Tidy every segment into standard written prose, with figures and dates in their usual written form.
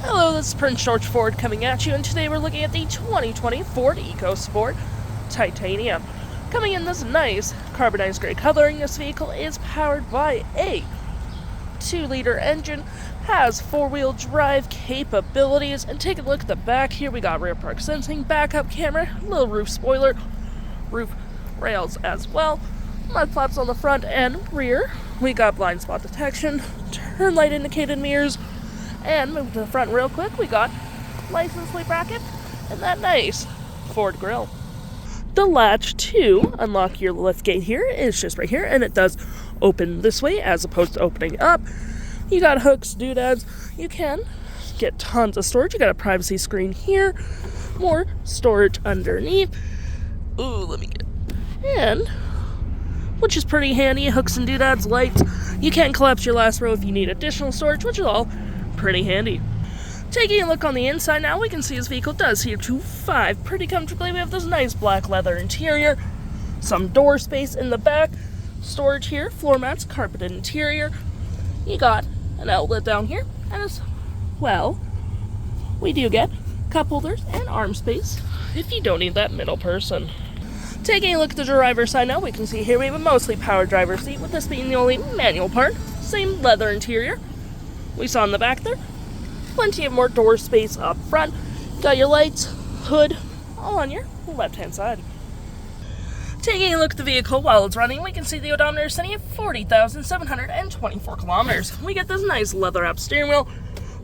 Hello, this is Prince George Ford coming at you, and today we're looking at the 2020 Ford EcoSport Titanium. Coming in this nice carbonized gray coloring, this vehicle is powered by a 2-liter engine, has 4-wheel drive capabilities, and take a look at the back here. We got rear park sensing, backup camera, little roof spoiler, roof rails as well, mud flaps on the front and rear. We got blind spot detection, turn light indicated mirrors, and move to the front real quick, we got license plate bracket and that nice Ford grille. The latch to unlock your lift gate here is just right here, and it does open this way as opposed to opening up. You got hooks, doodads, you can get tons of storage. You got a privacy screen here, more storage underneath. Ooh, let me get, and which is pretty handy, hooks and doodads, lights. You can collapse your last row if you need additional storage, which is all pretty handy. Taking a look on the inside now, we can see this vehicle does heat to 5 pretty comfortably. We have this nice black leather interior, some door space in the back, storage here, floor mats, carpeted interior. You got an outlet down here, and as well, we do get cup holders and arm space if you don't need that middle person. Taking a look at the driver's side now, we can see here we have a mostly powered driver's seat, with this being the only manual part. Same leather interior we saw in the back there. Plenty of more door space up front. Got your lights, hood, all on your left-hand side. Taking a look at the vehicle while it's running, we can see the odometer is sitting at 40,724 kilometers. We get this nice leather-wrapped steering wheel,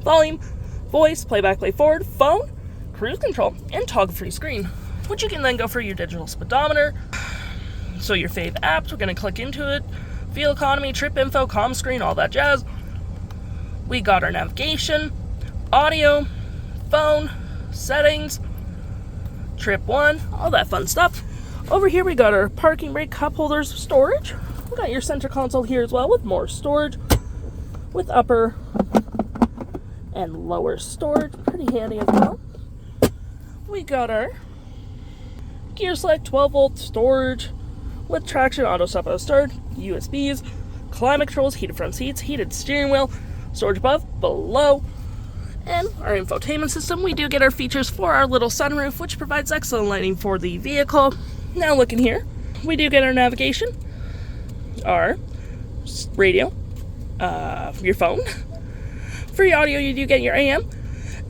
volume, voice, play-back, play-forward, phone, cruise control, and toggle-free screen, which you can then go for your digital speedometer. So your fave apps, we're going to click into it. Fuel economy, trip info, comm screen, all that jazz. We got our navigation, audio, phone, settings, trip 1, all that fun stuff. Over here we got our parking brake, cup holders, storage. We got your center console here as well with more storage, with upper and lower storage, pretty handy as well. We got our gear select 12-volt storage with traction, auto stop, auto start, USBs, climate controls, heated front seats, heated steering wheel, storage above, below, and our infotainment system. We do get our features for our little sunroof, which provides excellent lighting for the vehicle. Now looking here, we do get our navigation, our radio, your phone. For your audio, you do get your AM,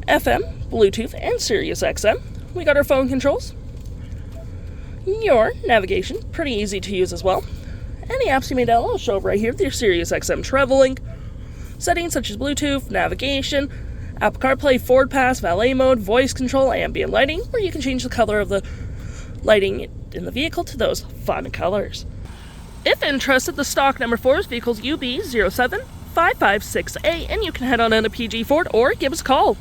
FM, Bluetooth, and SiriusXM. We got our phone controls, your navigation, pretty easy to use as well. Any apps you may download will show up right here with your SiriusXM travel link. Settings such as Bluetooth, navigation, Apple CarPlay, Ford Pass, valet mode, voice control, ambient lighting, where you can change the color of the lighting in the vehicle to those fun colors. If interested, the stock number for this vehicle is UB07556A, and you can head on into PG Ford or give us a call.